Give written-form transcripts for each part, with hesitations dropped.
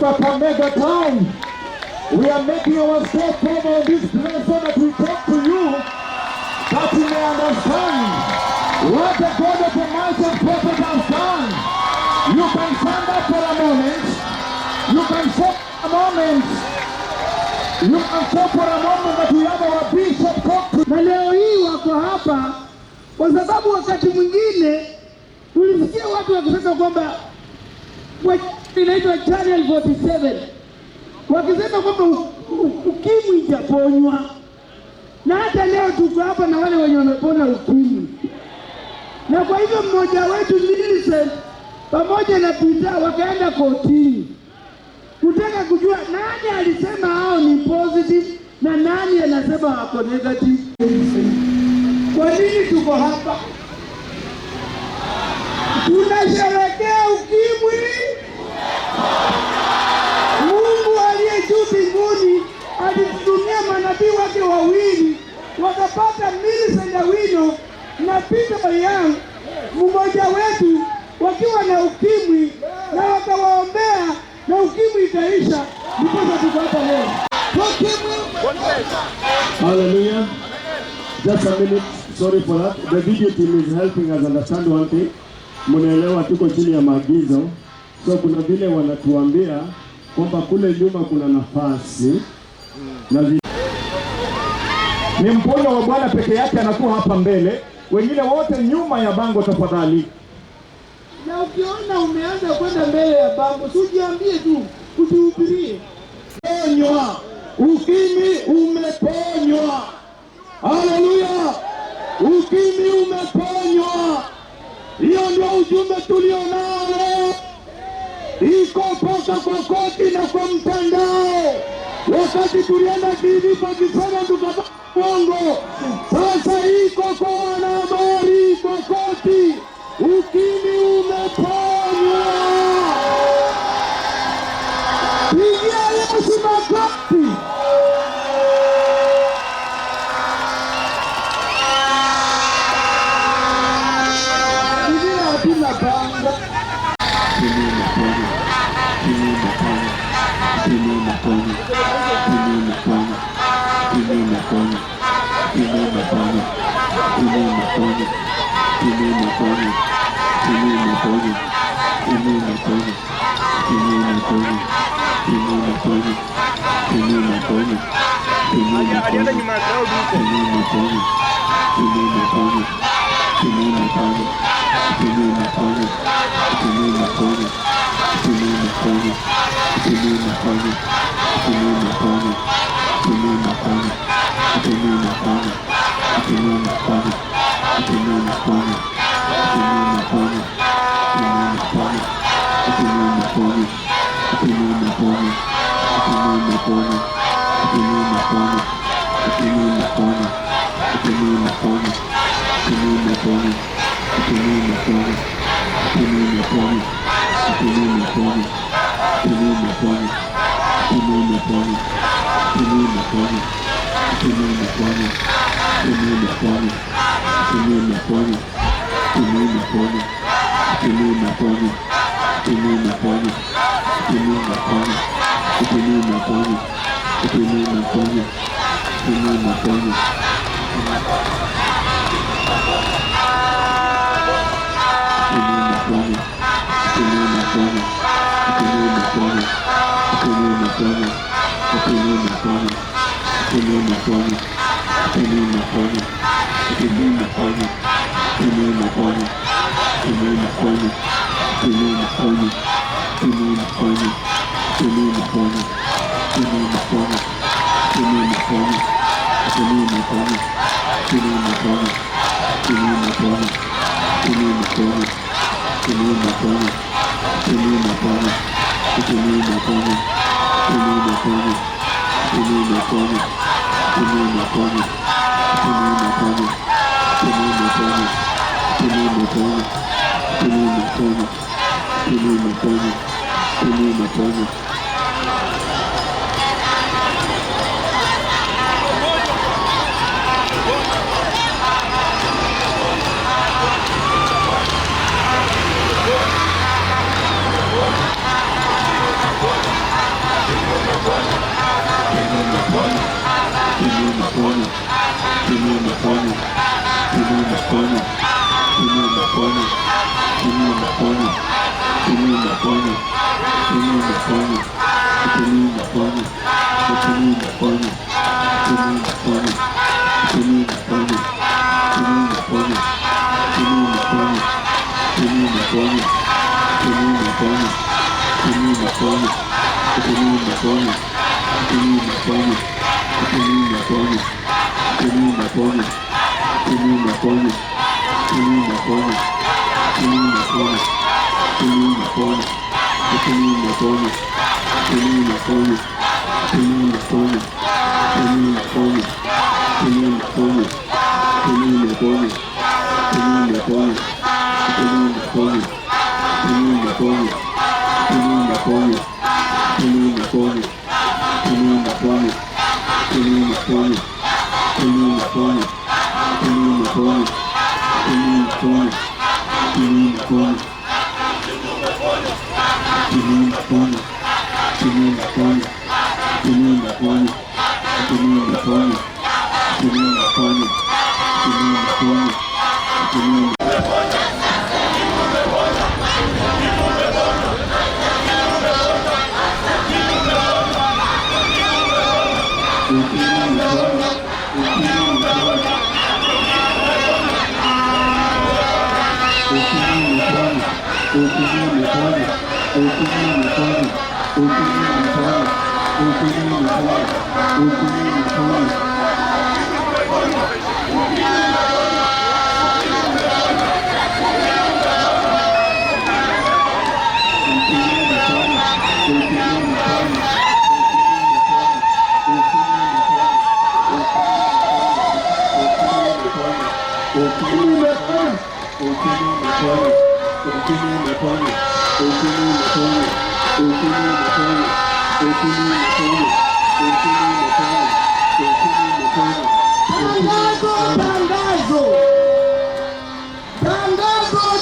Kakamega town, we are making our step over this place so that we talk to you, that you may understand what the God of the mountain prophet has done. You can stand up for a moment. You can stop a moment. You can stop for a moment that we have our bishop talk to. Na leo hii wako hapa kwa sababu wakati mwingine tulisikia watu wakisema kwamba inaitwa Channel 47 wakisema kwamba ukimwi itaponywa, na hata leo tuko hapa na wale wenye wamepona ukimwi. Na kwa hivyo mmoja wetu Millicent pamoja na Peter wakaenda kotini kutaka kujua nani alisema hao ni positive na nani anasema wako negative. Kwa nini tuko hapa? Tunasherehekea ukimwi. Mungu aliye juu mbinguni alitumia manabii wake wawili wakapata Millicent Awino na Peter Young, mmoja wetu wakiwa na ukimwi, na wakawaombea na ukimwi ikaisha. Ndipo tuko hapa leo. Hallelujah. Just a minute. Sorry for that. The video team is helping us understand one thing. Mnaelewa tuko chini ya maagizo. So kuna vile wanatuambia kwamba kule nyuma kuna nafasi. Na ni mponya wa Bwana peke yake anakuwa hapa mbele. Wengine wote nyuma ya bango tafadhali. Na ukiona umeanza kwenda mbele ya bango, usijiambie tu, usihubirie. Ponywa. Ukimwi umeponywa. Haleluya. Ukimwi umeponywa. Hiyo ndio ujumbe tulionao leo. Iko poka kwa koti na kwa mtandao. Wakati tulienda TV pakisema tukapata bongo. Sasa iko kwa wanahabari kwa koti. Ukimwi umeponywa. Pigia Yesu makofi. Alienda nyuma ya crowd huko.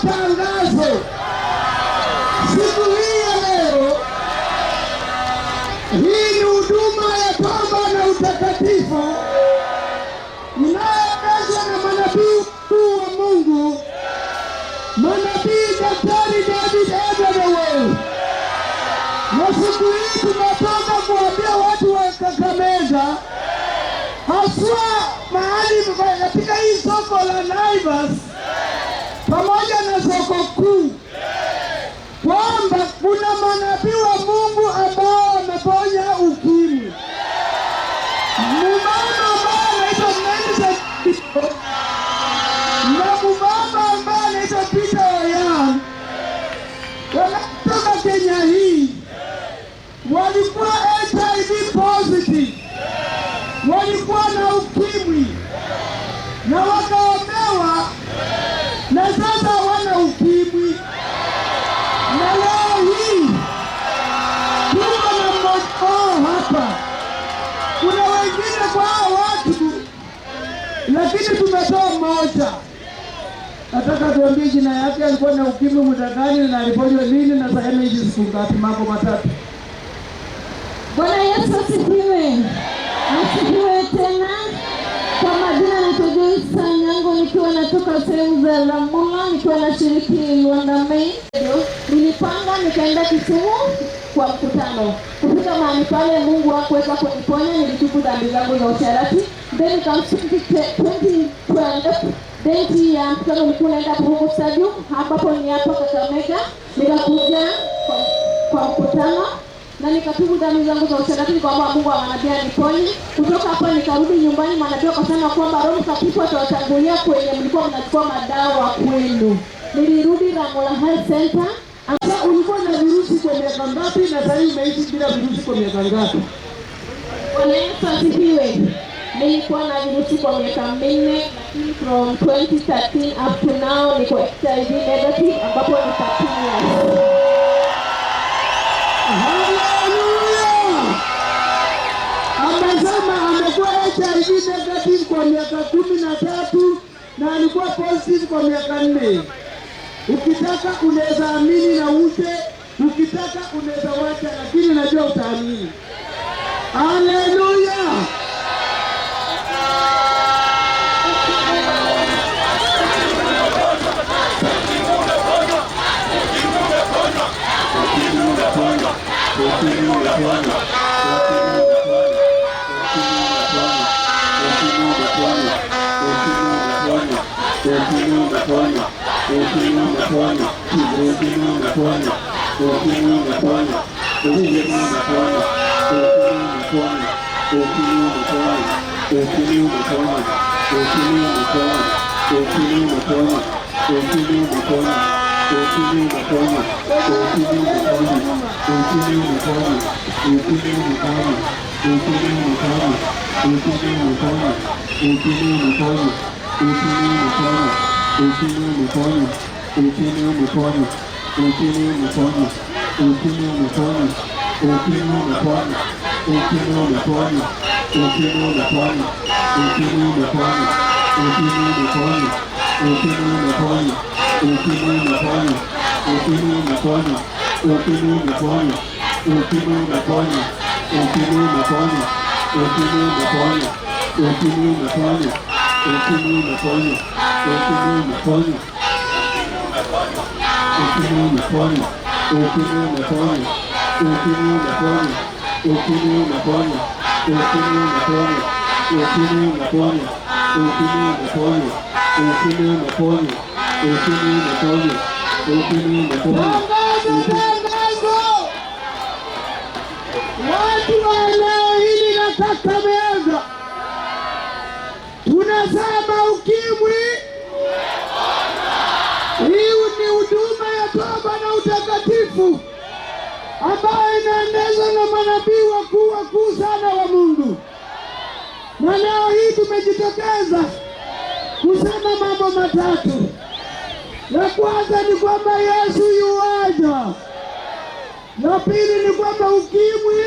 Tangazo. Siku hii ya leo, hii ni huduma ya toba na utakatifu inayoendeshwa na manabii wa Mungu katika hii soko la Naivas pamoja na soko kuu kwamba kuna manabii wa Mungu ambao wameponya ukimwi. Mumama ambaye anaitwa Melissa na mumama ambaye anaitwa Peter Oyan wanatoka Kenya hii, walikuwa HIV positive, walikuwa na ukimwi na wakaomewa na sasa wana ukimwi. Na leo hii tuko na mmoja hapa, kuna wengine kwa watu, lakini tumetoa mmoja. Nataka tuambie jina yake, alikuwa na ukimwi muda gani na aliponywa lini na sasa hivi siku ngapi? Mambo matatu. Bwana Yesu asifiwe. Asifiwe tena. Kwa majina naitwa Joyce Sanyango, nikiwa natoka sehemu za Lamula, nikiwa nashiriki Luanda Main. Nilipanga nikaenda Kisumu kwa mkutano. Kufika mahali pale Mungu hakuweza kuniponya, nilitubu dhambi zangu za usherati. Then nikamshiriki 2012 date ya mkutano ulikuwa unaenda Purugu Stadium, ambapo ni hapa Kakamega. Nikakuja kwa mkutano na nikatubu dhambi zangu za usherati, kwamba Mungu wa manabii aniponye. Kutoka hapa nikarudi nyumbani, manabii wakasema kwamba Roho Mtakatifu atawatangulia kwenye mlikuwa mnachukua madawa kwenu. Nilirudi Lamula Health Center. Sasa ulikuwa na virusi kwa miaka ngapi na sasa hivi umeishi bila virusi kwa miaka ngapi? Bwana Yesu asifiwe. Nilikuwa na virusi kwa miaka 4, lakini from 2013 up to now niko HIV negative, ambapo ni 13 years. Hallelujah! Amesema amekuwa HIV negative kwa miaka 13 na alikuwa positive kwa miaka 4. Ukitaka unaweza amini na uje, ukitaka unaweza wacha, lakini najua utaamini. Hallelujah! Watu wa eneo hili la Kakamega tunasema ukimwi, hii ni huduma ya toba na utakatifu ambayo inaendeshwa na manabii wakuu sana wa Mungu. Na leo hii tumejitokeza kusema mambo matatu. La kwanza ni kwamba Yesu yuaja. La pili ni kwamba ukimwi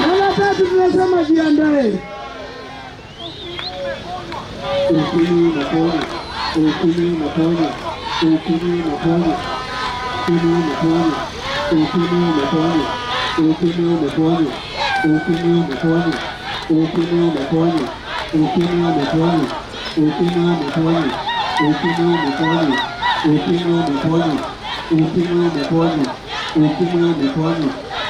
na la tatu tunasema jiandae. Ukimwi unaponya, ukimwi unaponya, ukimwi unaponya, ukimwi unaponya, ukimwi unaponya, ukimwi unaponya, ukimwi unaponya, ukimwi unaponya, ukimwi unaponya, ukimwi unaponya, ukimwi unaponya, ukimwi unaponya, ukimwi unaponya, ukimwi unaponya, ukimwi unaponya,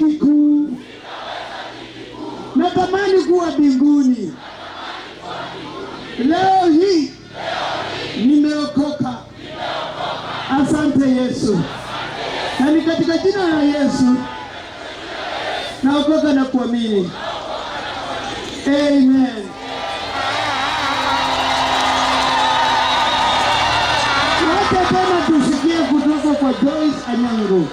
ligi kuu. Natamani kuwa mbinguni. Leo hii nimeokoka. Asante Yesu. Na ni katika jina la Yesu naokoka na kuamini. Amen. Wacha tena tusikie kutoka kwa Joyce Anyango.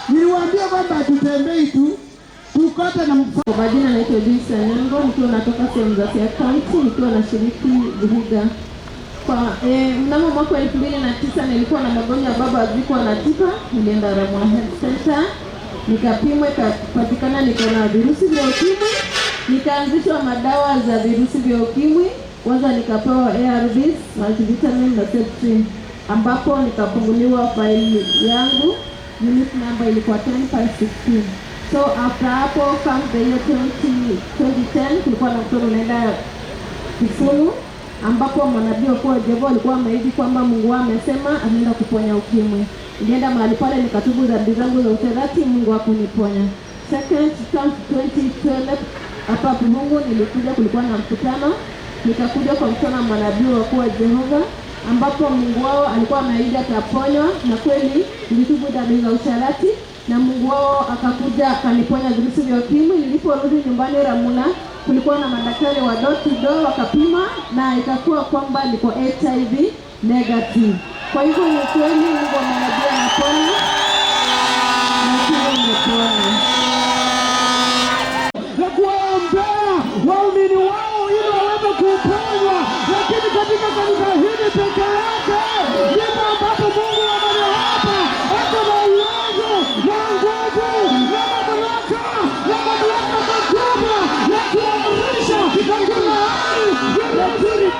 Niliwaambia kwamba tutembei tu, tukate na mfano. Kwa majina naitwa Joyce Anyango, nikiwa natoka sehemu za Siaya County, nikiwa nashiriki Vihiga. Mnamo mwaka 2009 nilikuwa na magonjwa baba hazikuwa na tiba. Nilienda Ramwa Health Center, nikapimwa, ikapatikana niko na virusi vya ukimwi. Nikaanzishwa madawa za virusi vya ukimwi. Kwanza nikapewa ARVs, multivitamin na Septrin, ambapo nikafunguliwa faili yangu, unit number ilikuwa 10.16. So after hapo come the year 2010 kulikuwa na mtoto unaenda Kisumu, ambapo manabii wa Jehova alikuwa ameahidi kwamba Mungu amesema anaenda kuponya ukimwi. Nilienda mahali pale nikatubu dhambi zangu za uterati, Mungu hakuniponya. Second term 2012 hapa Mungu nilikuja, kulikuwa na mkutano, nikakuja kwa mkutano wa manabii wa Jehova, ambapo Mungu wao alikuwa ameahidi ataponywa, na kweli nilitubu dhambi za uterati na Mungu wao akakuja akaniponya virusi vya ukimwi. Niliporudi nyumbani Ramula, kulikuwa na madaktari wa door to door, wakapima na ikakuwa kwamba niko HIV negative. Kwa hivyo ni kweli Mungu ameniambia naponya na kile nimepona. Na kuwaombea waumini wao ili waweze kuponywa, lakini katika kanisa hili peke yake ndipo ambapo Mungu ameniapa ako na uwezo na nguvu na mamlaka makubwa ya kuamrisha katika hali ya ukimwi.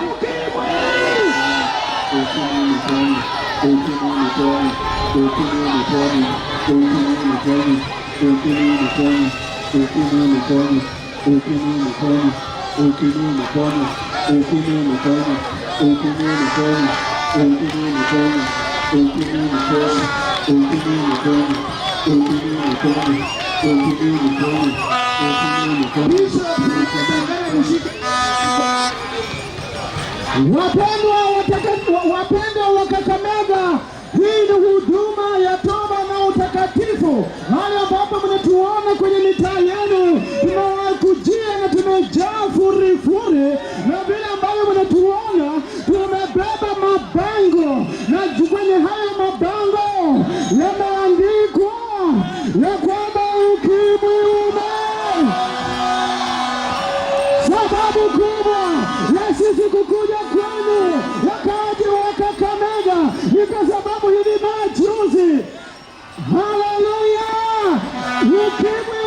Wapendwa wa Kakamega, hii ni huduma ya toba na utakatifu, hali ambapo mnatuona kwenye mitaa yenu, tunawakujia na tumejaa furifuri, na vile ambavyo mnatuona tumebeba mabango, na kwenye haya mabango yameandikwa ya kwamba ukimwi sababu kubwa ya sisi kukuja kwenu wakati wa Kakamega ni kwa sababu hivi majuzi, haleluya, ukimwi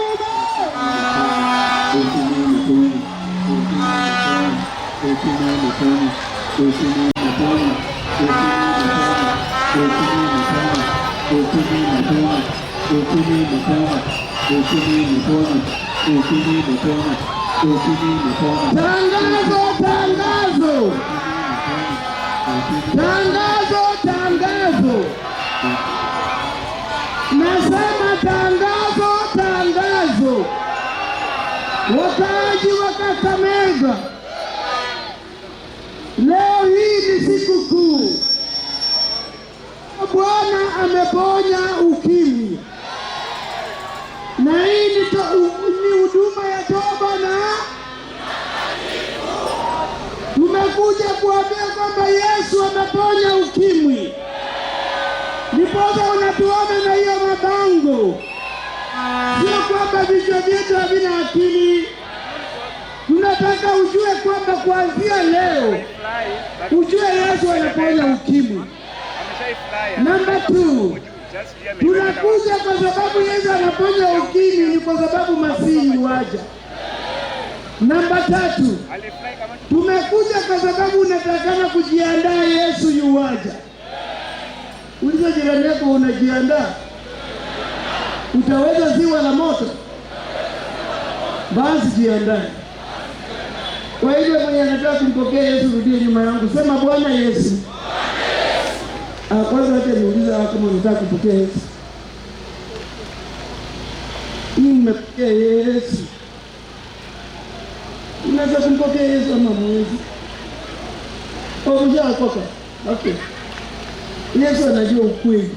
Tangazo. Nasema tangazo. Wakaaji wa Kakamega, leo hii ni siku kuu. Bwana ameponya ukimwi, na hii ni huduma ya toba, na tumekuja kuambia kwamba Yesu ameponya ukimwi. Nipoza unatuona na hiyo mabango, sio kwamba vichwa vyetu havina akili. Tunataka ujue kwamba kuanzia leo ujue Yesu anaponya ukimwi. Namba 2, tunakuja kwa sababu Yesu anaponya ukimwi, ni kwa sababu Masihi waja. Namba 3, tumekuja kwa sababu unatakana kujiandaa, Yesu yuwaja. Uliza jirani yako, unajiandaa? Utaweza ziwa la moto? Basi jiandae. Kwa hivyo mwenye anataka kumpokea Yesu, rudie nyuma yangu, sema Bwana Yesu. Kwanza acha niuliza kama unataka kumpokea Yesu. Hii mmepokea Yesu. Unaweza kumpokea Yesu ama mwezi? Hujaokoka? Okay. Yesu anajua ukweli.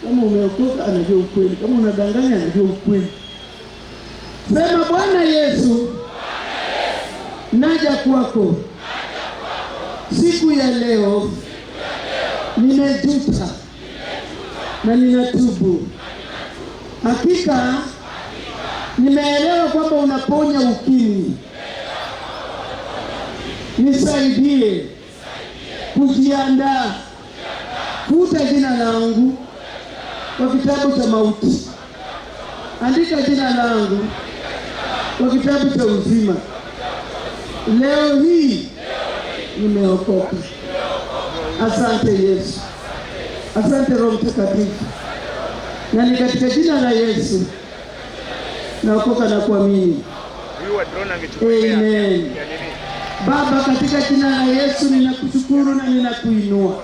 Kama umeokoka anajua ukweli. Kama unadanganya anajua ukweli. Sema Bwana Yesu, naja kwako. Siku ya leo nimejuta na ninatubu. Hakika nimeelewa kwamba unaponya ukimwi. Nisaidie kujiandaa. Futa jina langu kwa kitabu cha mauti. Andika jina langu kwa kitabu cha uzima. Leo hii nimeokoka. Asante Yesu. Asante Roho Mtakatifu. Na ni katika jina la Yesu naokoka na kuamini. Amen. Baba, katika jina la Yesu ninakushukuru na ninakuinua.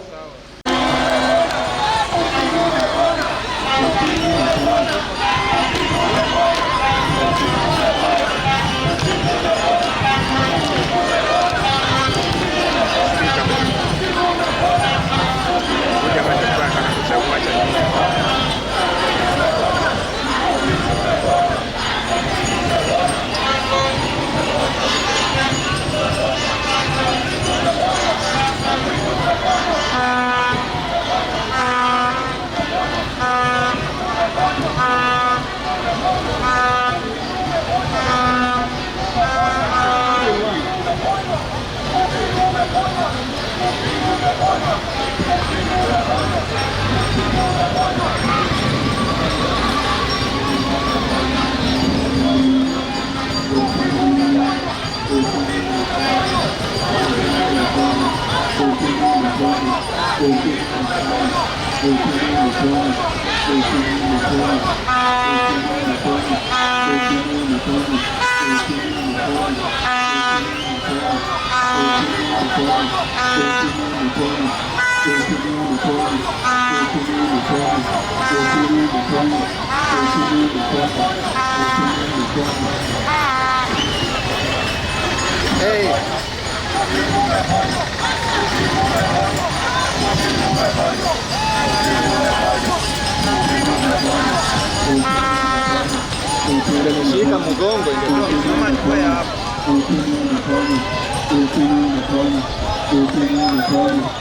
Shika mgongo ndio kama ni hapa.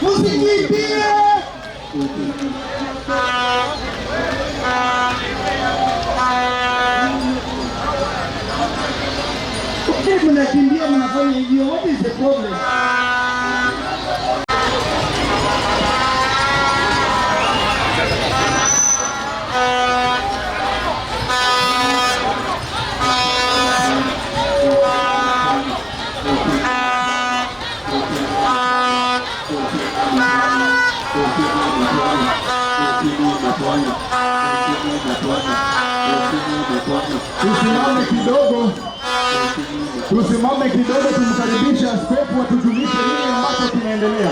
Usikimbie. Mnakimbia mnafanya hivyo. What is the problem? Tusimame kidogo tumkaribishe askofu atujulishe nini ambacho kinaendelea.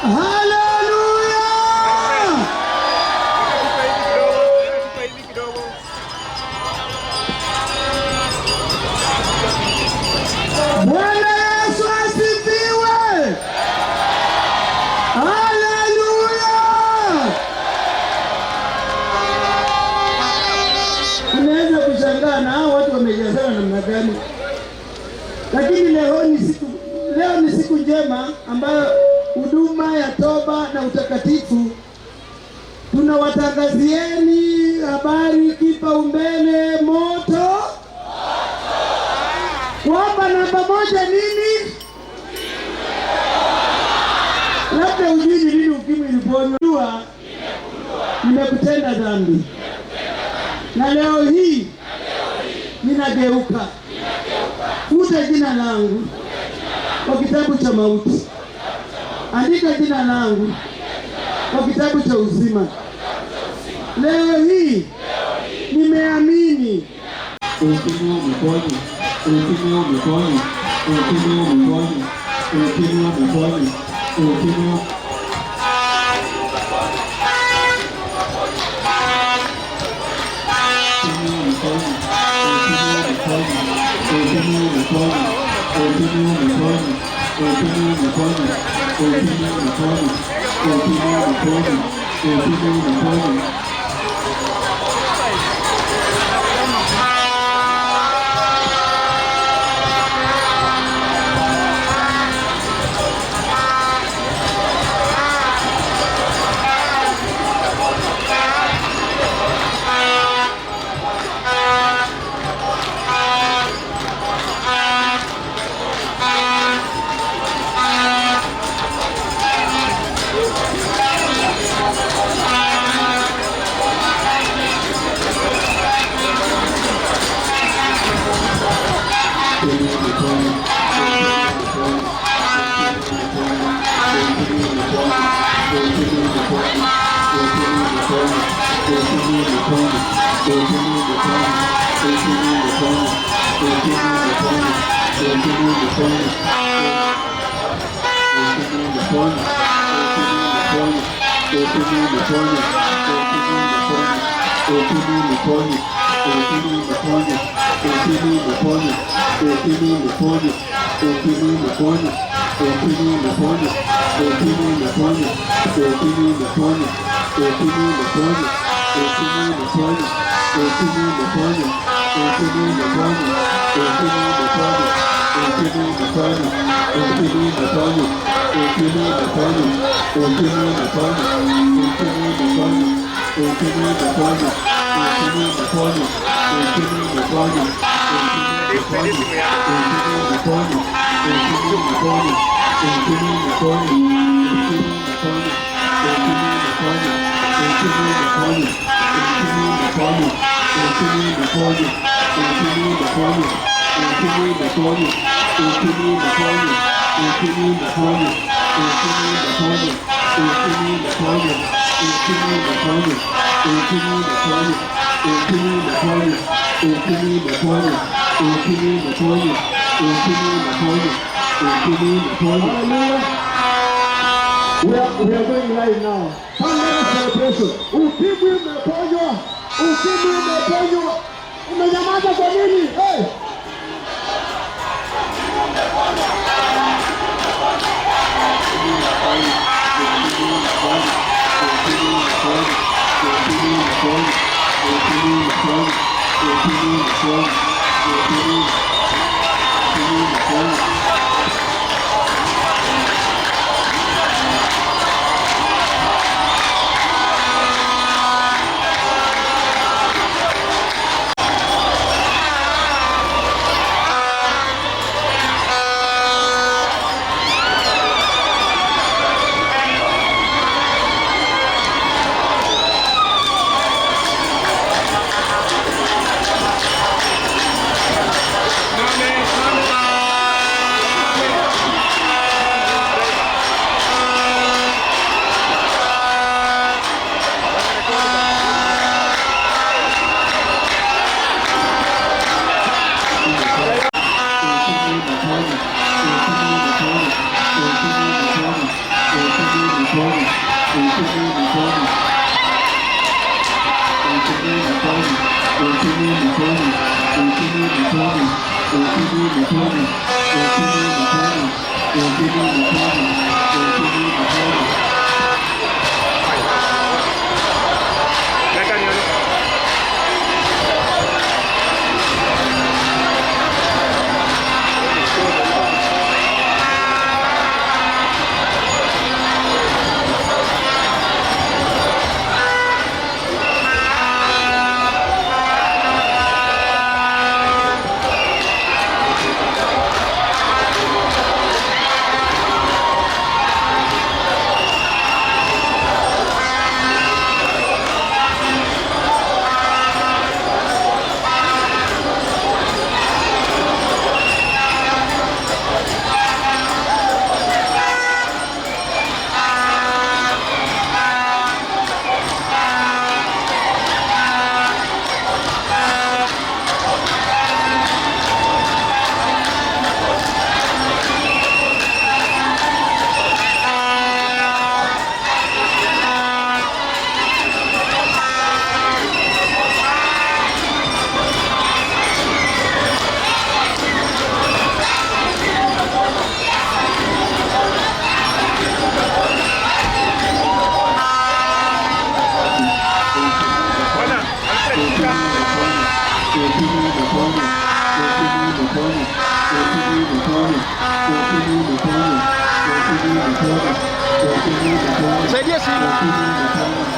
Haleluya! Bwana Yesu asifiwe! Haleluya! Unaweza kushangaa na hao watu wamejazana namna gani? Lakini leo ni siku njema ambayo huduma ya toba na utakatifu tunawatangazieni habari kipaumbele moto kwamba namba moja nini? Labda ujui ni lini ukimwi iliponywa. Nimekutenda dhambi na leo hii ninageuka. Futa jina langu kwa kitabu cha mauti. Andika jina langu kwa kitabu cha uzima. Leo hii nimeamini. We are going live now. Family celebration. Ukimwi umeponywa. Ukimwi umeponywa. Umenyamaza kwa nini? Hey! Saidia simu.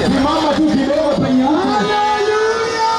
Simama tu kidogo penye hapo. Haleluya!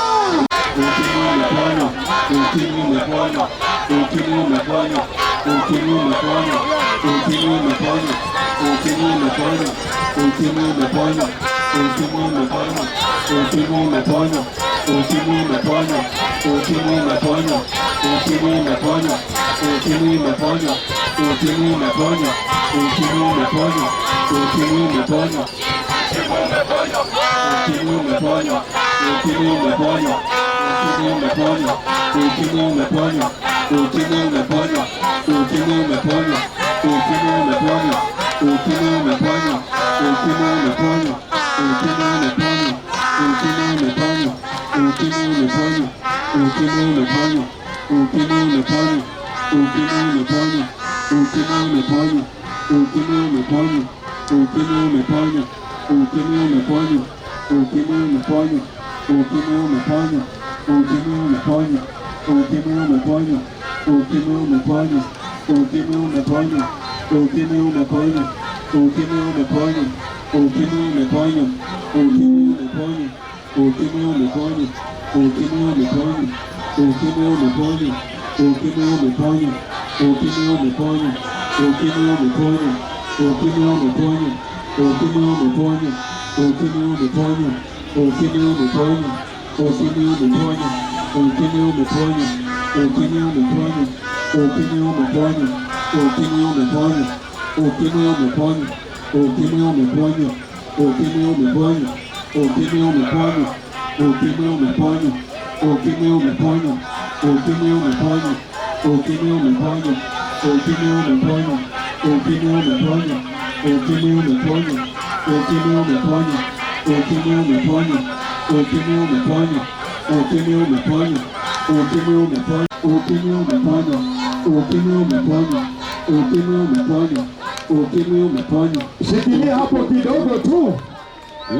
Shikilia hapo kidogo tu.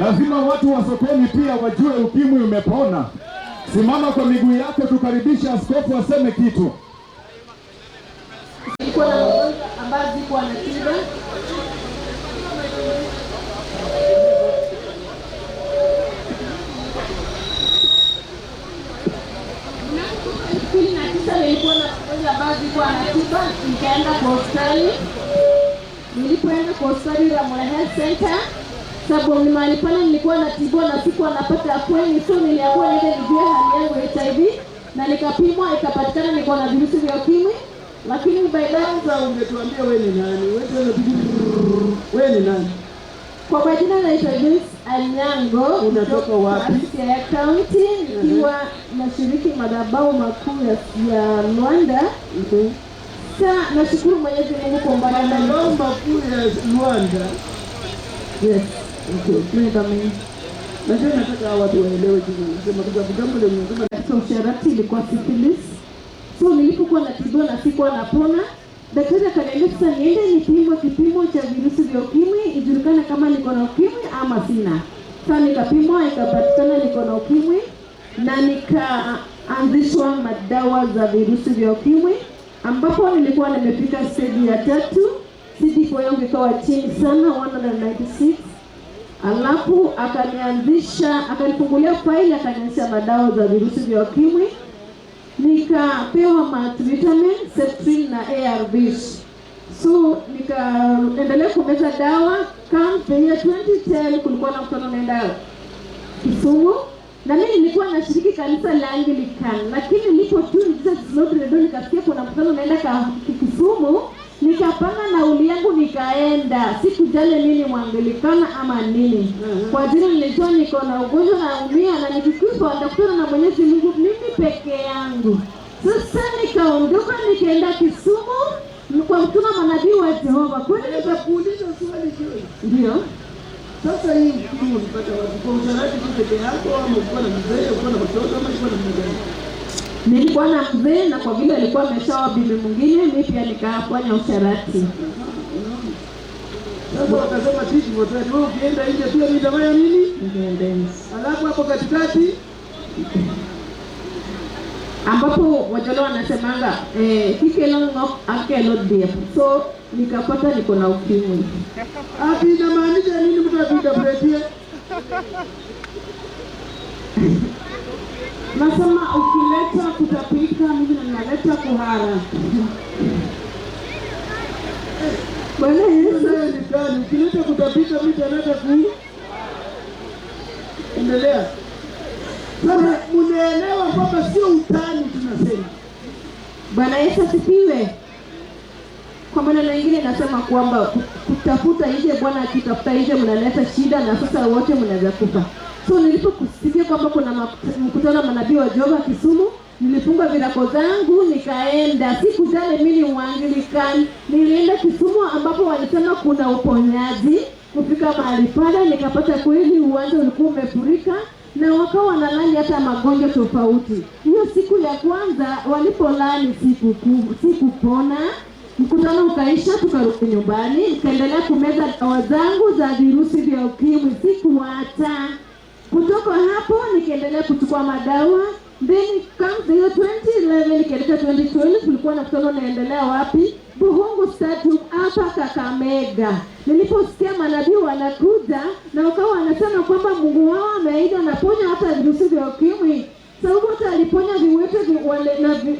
Lazima watu wa sokoni pia wajue ukimwi umepona. Simama kwa miguu yako, tukaribishe askofu aseme kitu. Nilikuwa na mgonjwa ambaye zikuwa na tiba. Nilikuwa na mgonjwa ambaye zikuwa na kwa hospitali. Nilipoenda kwa hospitali ya Ramula Health Center, sababu ni mahali pale nilikuwa natibiwa na sikuwa napata afueni, so niliamua niende nijue hali yangu ya HIV na nikapimwa ikapatikana nilikuwa na virusi vya ukimwi. Lakini baadaye ungetuambia wewe ni nani? Wewe ni nani? Kwa majina naitwa Joyce Anyango. Unatoka wapi? Ya county, nikiwa nashiriki madhabahu makuu ya Luanda. Sasa nashukuru Mwenyezi Mungu kwa mbali na madhabahu makuu ya Luanda. Yes. Okay. Najua nataka watu waelewe kitu. Nasema kwa sababu ndio mnasema usharati ilikuwa syphilis. So nilipokuwa natibiwa na sikuwa napona, daktari akaniambia sasa niende nipimwe kipimo cha virusi vya ukimwi ijulikane kama niko na ukimwi ama sina. Sasa nikapimwa ikapatikana niko na ukimwi na nikaanzishwa madawa za virusi vya ukimwi, ambapo nilikuwa nimefika stage ya 3. CD4 yangu ikawa chini sana 196. Alafu akanifungulia faili akanianzisha madawa za virusi vya ukimwi. Nikapewa multivitamin, Septrin na ARVs. So nikaendelea kumeza dawa. Kama ya 2010 kulikuwa na mkutano naenda Kisumu, na mimi nilikuwa nashiriki kanisa la Anglican, lakini nilipo tu nikasikia kuna mkutano naenda Kisumu, nikapanga nauli yangu nikaenda. Sikujali mimi Mwangilikana ama nini. Kwa ajili nilijua niko na ugonjwa na umia na nikikufa daktari na Mwenyezi Mungu mimi peke yangu. Sasa nikaondoka nikaenda Kisumu kwa mtuma manabii wa Jehova. Kwani nikakuuliza swali hiyo? Ndio. Sasa hii kitu ulipata wapi? Kwa usharati peke yako ama ulikuwa na mzee, ulikuwa na mtoto ama ulikuwa na mgani? Nilikuwa na mzee na kwa vile alikuwa ameshaoa bibi mwingine, mimi pia nikafanya usharati. Sasa wakasema tiji wote wewe ukienda nje pia ni dawa ya nini? Alafu hapo katikati ambapo wajalo wanasemanga kikelongo akelo dia. So nikapata niko na ukimwi. Hapi inamaanisha nini mtu akidapretie? Nasema ukileta kutapika mimi naleta kuhara. Bwana Yesu ni gani? Ukileta kutapika mimi naleta endelea. Sasa mnaelewa kwamba sio utani tunasema. Bwana Yesu asifiwe. Kwa maneno mengine nasema kwamba kutafuta nje, Bwana akitafuta nje mnaleta shida na sasa wote mnaweza kufa. So nilipokusikia kwamba kuna mkutano manabii wa Jehova Kisumu, nilifunga virako zangu nikaenda. Sikujali mimi Mwangilikana, nilienda Kisumu ambapo walisema kuna uponyaji. Kufika mahali pale nikapata kweli uwanja ulikuwa umefurika na wakawa wanalani hata magonjwa tofauti. Hiyo siku ya kwanza walipolani sikupona. Mkutano ukaisha, tukarudi nyumbani, nikaendelea kumeza dawa zangu za virusi vya ukimwi, sikuacha. Kutoka hapo nikaendelea kuchukua madawa. Then kama hiyo 2011 nikaelekea 2012 tulikuwa na mkutano naendelea wapi? Buhungu Stadium hapa Kakamega. Niliposikia manabii wanakuja na wakawa wanasema kwamba Mungu wao ameahidi anaponya hata virusi vya ukimwi. Sababu hata aliponya viwete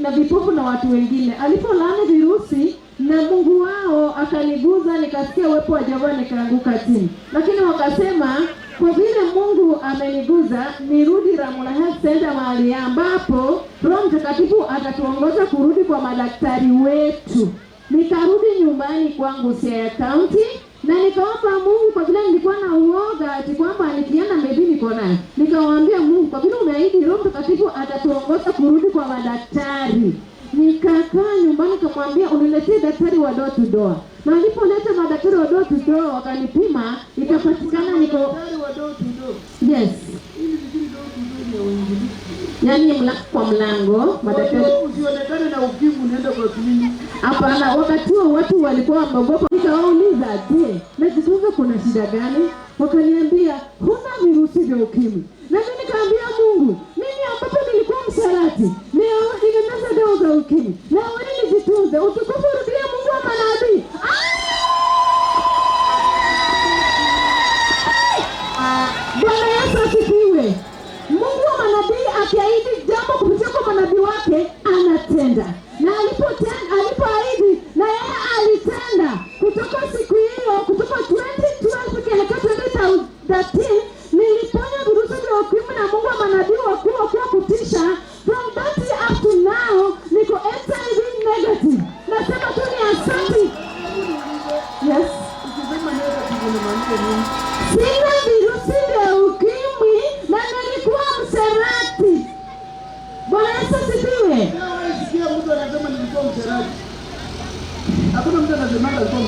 na vipofu na watu wengine. Alipolaani virusi na Mungu wao akaniguza, nikasikia uwepo wa Jehova nikaanguka chini. Lakini wakasema kwa vile Mungu ameniguza nirudi Ramula Health Center mahali ambapo Roho Mtakatifu atatuongoza kurudi kwa madaktari wetu. Nikarudi nyumbani kwangu Siaya County na nikaomba Mungu kwa vile nilikuwa na uoga ati kwamba nikienda maybe niko naye. Nikawaambia Mungu kwa vile umeahidi Roho Mtakatifu atatuongoza kurudi kwa madaktari. Nikakaa nyumbani kumwambia uniletee daktari wa door to door. Na nilipoleta madaktari wa door to door wakanipima, ikapatikana niko daktari wa door to door. Yes. Ili vizuri door to door ya uinjilisti. Yaani mlango kwa mlango, madaktari usionekane na ukimwi unaenda kwa kliniki. Hapana, wakati huo watu walikuwa wameogopa. Nikawauliza, "Je, najifunza kuna shida gani?" Wakaniambia, "Huna virusi vya ukimwi." Na mimi nikaambia Mungu, mimi ambapo nilikuwa msharati, leo nimemeza dawa za ukimwi. Na wewe nijitunze, utukufu rudia Mungu wa manabii. Bwana Yesu asifiwe. Mungu wa manabii akiahidi jambo kupitia kwa manabii wake anatenda. Na alipoahidi na yeye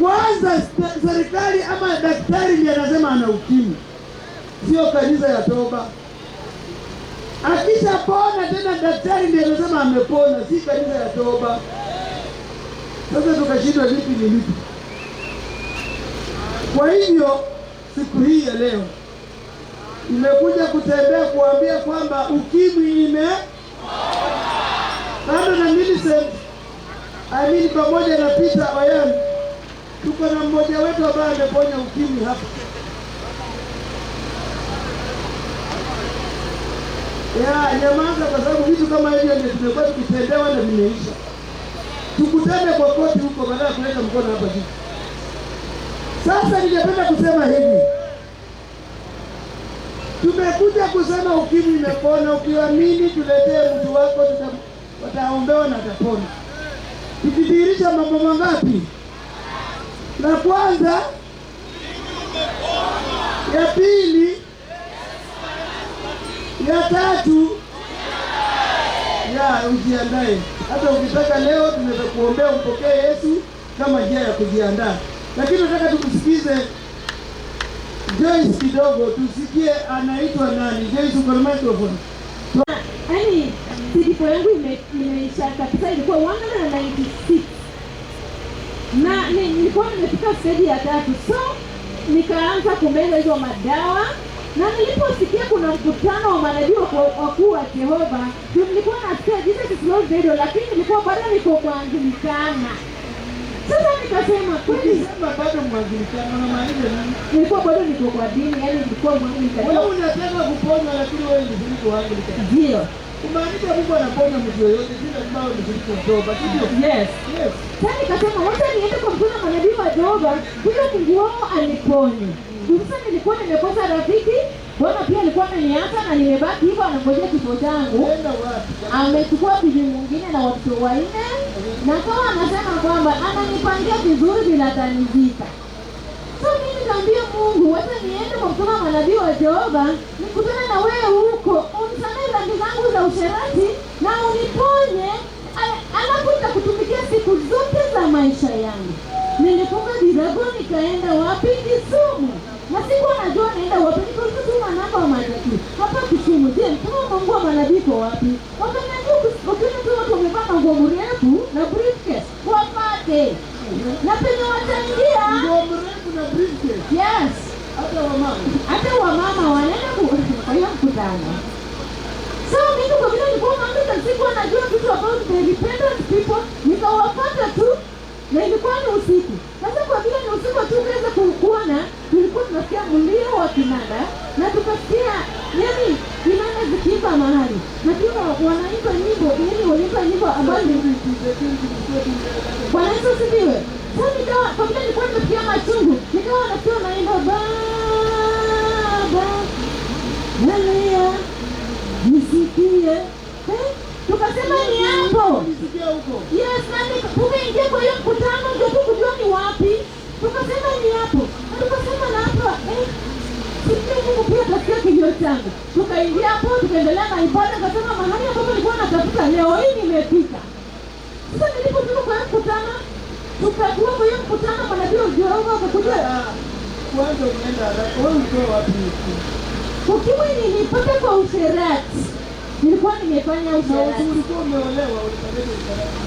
Kwanza serikali ama daktari ndiye anasema ana ukimwi, sio kanisa ya toba. Akishapona tena daktari ndiye anasema amepona, si kanisa ya toba. Sasa tukashindwa vipi ni vipi? Kwa hivyo siku hii ya leo nimekuja kutembea kuambia kwamba ukimwi kando na Millicent pamoja na Peter Oyan, tuko na mmoja wetu ambaye ameponya ukimwi hapa. Nyamaza, kwa sababu vitu kama hivyo ndio tumekuwa tukitendewa na vimeisha. Tukutane kwa koti huko badala ya kuleta mkono hapa juu. Sasa ningependa kusema hivi. Tumekuja kusema ukimwi imepona. Ukiamini tuletee mtu wako, wataombewa na atapona. Tukidhihirisha mambo mangapi? La kwanza, ya pili, ya tatu, ujiandae. Hata ukitaka leo tunaweza kuombea umpokee Yesu kama njia ya kujiandaa. Lakini nataka tukusikize Joyce kidogo, tusikie anaitwa nani. Joyce, uko na microphone. Yaani siku yangu imeisha kabisa, ilikuwa 196 na nilikuwa nimefika stage ya 3, so nikaanza kumeza hizo madawa. Na niliposikia kuna mkutano wa manabii wakuu wa Jehova, nilikuwa nasikia Jesus is Lord Radio, lakini nilikuwa bado niko Anglikana. Sasa nikasema kweli bado Anglikana na maana nini? Nilikuwa bado niko kwa dini, yani nilikuwa Anglikana. Wewe unataka kupona lakini wewe ni mshiriki wa Anglikana. Ndio. Kumaanisha Mungu anaponya mtu yoyote, bila sababu ni mshiriki wa Jehova, ndio? Yes. Sasa nikasema wacha niende kwa mkutano wa manabii wa Jehova, huyo Mungu wao aniponye. Sasa nilikuwa nimekosa rafiki, Bwana pia alikuwa ameniacha na nimebaki hivyo anangojea kifo changu. Amechukua bibi mwingine na watoto 4, na kama anasema kwamba ananipangia vizuri bila atanizika. So mimi nikamwambia Mungu, wacha niende kwa mkutano wa manabii wa Jehova, nikutane na wewe huko, unisamehe dhambi zangu za usherati na uniponye, alafu nitakutumikia siku zote za maisha yangu. Nilifunga virago nikaenda wapi? Kisumu. Na sikuwa najua naenda wapi, nikatuma namba wa matatu hapa Kisumu. Je, mkutano wa Mungu wa manabii kwa wapi? Wakaniambia ukiona tu watu wamevaa nguo mrefu na briefcase wapate. Na penye wataingia nguo mrefu na briefcase. Yes. Hata wamama wanaenda kwa hiyo mkutano. So mimi kwa vile nilikuwa naambia sikuwa najua kitu about the repentant people, nikawapata tu na ilikuwa ni usiku. Sasa kwa vile ni usiku tukaweza kuona, tulikuwa tunasikia mlio wa kinanda na tukasikia yani kinanda zikiimba mahali. Na pia wanaimba nyimbo, yani wanaimba nyimbo ambazo Bwana Yesu asifiwe. Sasa nikawa kwa vile nilikuwa nimesikia machungu, nikawa nasikia naimba Baba Maria nisikie. Tukasema ni hapo. Yes, nani kuingia kwa hiyo mkutano ndio tukujua ni wapi. Tukasema ni hapo. Na tukasema na hapo sisi Mungu pia tasikia kilio changu. Tukaingia hapo, tukaendelea na ibada, kasema mahali ambapo nilikuwa natafuta leo hii nimefika. Sasa nilipotoka kwa mkutano, tukajua kwa hiyo mkutano manabii wa Jehova wakakuja. Kwanza unaenda wewe uko wapi? Ukimwi nilipata kwa usherati. Nilikuwa nimefanya usherati. Ulikuwa umeolewa, ulipeleka usherati.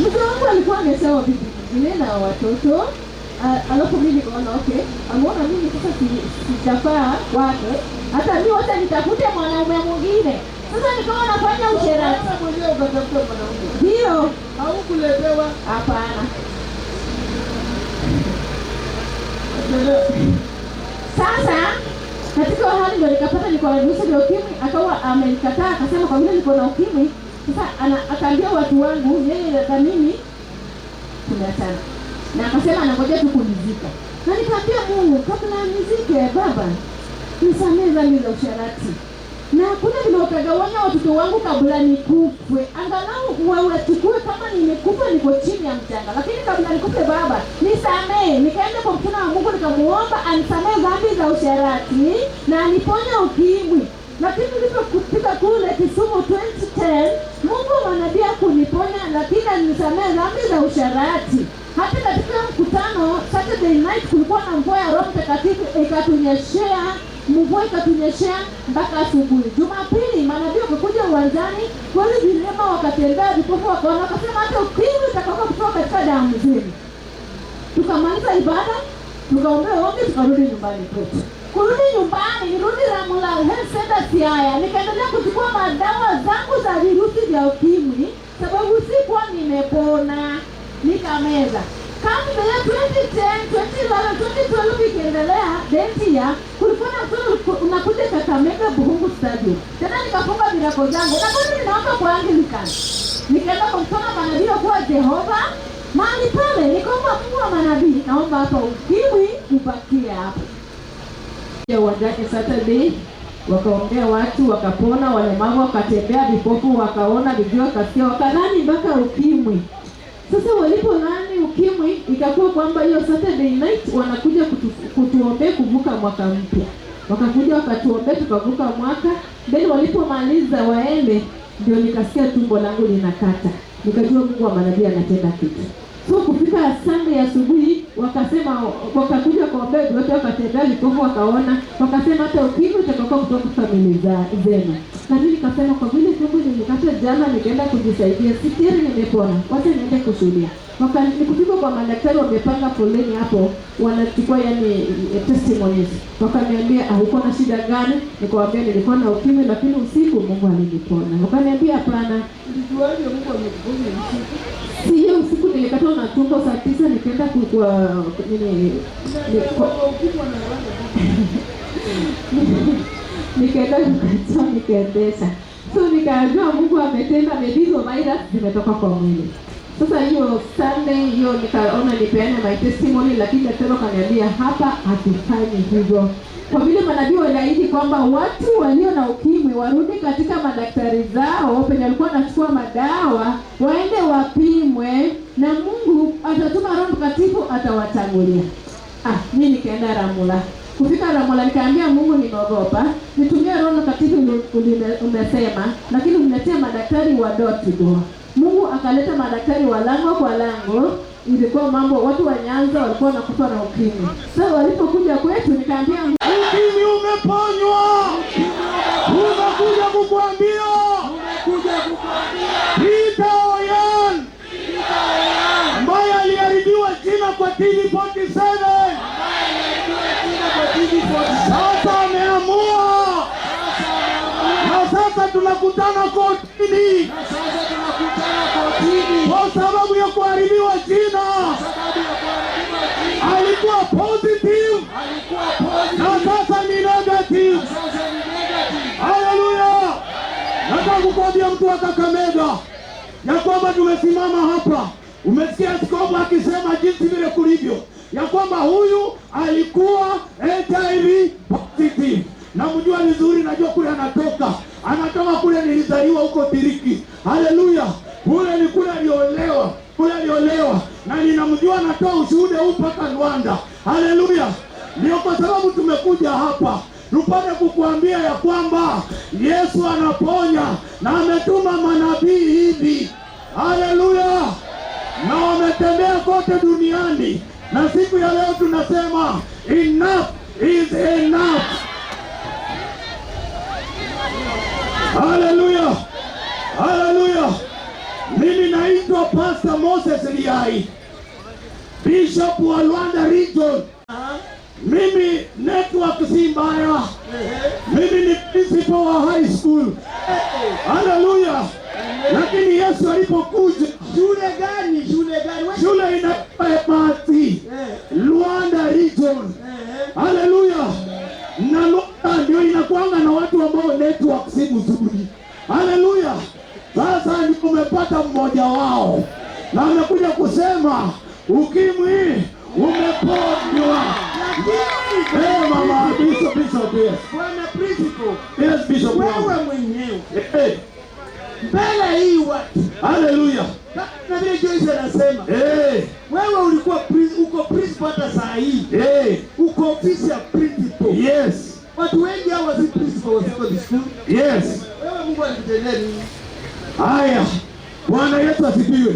Mke wangu alikuwa amesawa bibi zile na watoto. Alafu mimi nikaona okay, ameona mimi sasa sitafaa wake. Hata mimi wote nitafute mwanaume mwingine. Sasa nikawa nafanya usherati. Sasa mwenyewe ukatafuta mwanaume. Ndio. Haukuletewa? Hapana. Sasa katika hali ndio nikapata niko na virusi vya ukimwi, akawa amenikataa, akasema kwa vile niko na ukimwi, sasa akaambia watu wangu yeye na mimi tumeachana. Na akasema anangoja tu kunizika. Na nikamwambia Mungu, kabla nizike Baba, nisamehe dhambi za usherati. Na kuna vile utagawanya watoto wangu kabla nikufe. Angalau wewe chukue kama nimekufa niko chini ya mchanga. Lakini kabla nikufe Baba, nisamehe. Nikaenda kwa mtume wa Mungu nikamuomba anisamehe dhambi za usherati na aniponye ukimwi. Lakini nilipofika kule Kisumu 2010, Mungu ananiambia kuniponya lakini anisamehe dhambi za usherati. Hata katika mkutano Saturday night kulikuwa na mvua ya Roho Mtakatifu, ikatunyeshea mvua, ikatunyeshea mpaka asubuhi. Jumapili manabii wakakuja uwanjani, wale vilema wakatembea, vipofu wakaona, wakasema hata ukimwi utakaoka kutoka katika damu zenu. Tukamaliza ibada, tukaombea ombi, tukarudi nyumbani kwetu. Kurudi nyumbani, nirudi Ramula Health Center Siaya, nikaendelea kuchukua madawa zangu za virusi vya ukimwi, sababu sikuwa nimepona, nikameza. Kama ya 2010, 2011, 2012 ikiendelea, dentia, kulikuwa na mtoto unakuja Kakamega Buhungu Stadium. Tena nikafunga mirako zangu, na kwani ninaomba kwa Anglican. Nikaenda kwa mtoto manabii kwa Jehova, mahali pale, nikaomba Mungu wa manabii, naomba hapa ukimwi upakie hapo. Ya uwanjake Saturday, wakaongea watu, wakapona, walemavu wakatembea, vipofu wakaona, viziwi wakasikia, wakadhani mpaka ukimwi. Sasa walipodhani ukimwi, ikakuwa kwamba hiyo Saturday night wanakuja kutuombea kuvuka mwaka mpya. Wakakuja wakatuombea tukavuka mwaka. Then walipomaliza waende, ndio nikasikia tumbo langu linakata. Nikajua Mungu wa manabii anatenda kitu. So kufika Sunday asubuhi, wakasema, wakakuja kuombea wote, wakatembea, vipofu wakaona, wakasema hata ukimwi utakoka kutoka familia zenu. Na mimi nikasema kwa vile tumbo lilikata jana, nikaenda kujisaidia, sikiri nimepona, wacha niende kushuhudia. Nikufika kwa madaktari, wamepanga foleni hapo, wanachukua testimonies. Wakaniambia uko na shida gani? Nikawaambia nilikuwa na ukimwi, lakini usiku Mungu alinipona. Wakaniambia hapana, Ndijuaje Mungu amekuponya usiku? Siyo usiku, nilikatwa na tumbo saa 9, nikaenda nikaenda kukatoa, nikaendesha. So nikajua Mungu ametenda, hizo virus zimetoka kwa mwili. Sasa hiyo Sunday hiyo nikaona nipeane my testimony, lakini daktari kaniambia hapa hatufanyi hivyo. Kwa vile manabii waliahidi kwamba watu walio na ukimwi warudi katika madaktari zao penye walikuwa wanachukua madawa, waende wapimwe na Mungu atatuma Roho Mtakatifu atawatangulia. Mimi nikaenda Ramula. Kufika Ramula nikaambia Mungu, nimeogopa. Nitumie Roho Mtakatifu umesema, lakini uniletea madaktari wa door to door. Mungu akaleta madaktari wa lango kwa lango. Ilikuwa mambo, watu wa Nyanza walikuwa wanakufa na ukimwi. Sasa walipokuja kwetu nikaambia ukimwi umeponywa. Unakuja kukuambia. Peter Oyan ambaye aliharibiwa jina kwa TV47. Sasa ameamua. Na sasa tunakutana kotini. Kwa sababu ya kuharibiwa jina. Alikuwa positive. Na sasa ni negative. Haleluya. Nataka kukwambia mtu wa Kakamega ya kwamba tumesimama hapa. Umesikia Askofu akisema jinsi vile kulivyo, ya kwamba huyu alikuwa HIV positive. Na mjua vizuri, najua kule anatoka kule, nilizaliwa huko Tiriki. Haleluya. Kule ni kule aliolewa, na ninamjua, anatoa ushuhuda huu mpaka Rwanda. Haleluya. Ndio kwa sababu tumekuja hapa tupate kukuambia ya kwamba Yesu anaponya na ametuma manabii hivi. Haleluya. Na wametembea kote duniani, na siku ya leo tunasema enough is enough. Haleluya. Haleluya. Mimi naitwa Pastor Moses Liai, Bishop wa Rwanda Region. Mimi network si mbaya. Mimi ni principal wa high school. Haleluya. Lakini Yesu alipokuja, shule gani? Shule inaitwa Ebati, Rwanda Region. Haleluya. Na Rwanda ndio inakuanga na watu ambao network si mzuri. Haleluya. Sasa ndio umepata mmoja wao, na amekuja kusema ukimwi umeponywa. Mama Bishop, yes. Bwana principal. Yes, Bishop. Wewe mwenyewe. Mbele hii watu. Haleluya. Na vile Joyce anasema. Wewe ulikuwa uko principal hata saa hii. Uko ofisi ya principal. Yes. Watu wengi hao si principal wa school. Yes. Wewe Mungu alikutendea nini? Haya. Bwana Yesu asifiwe.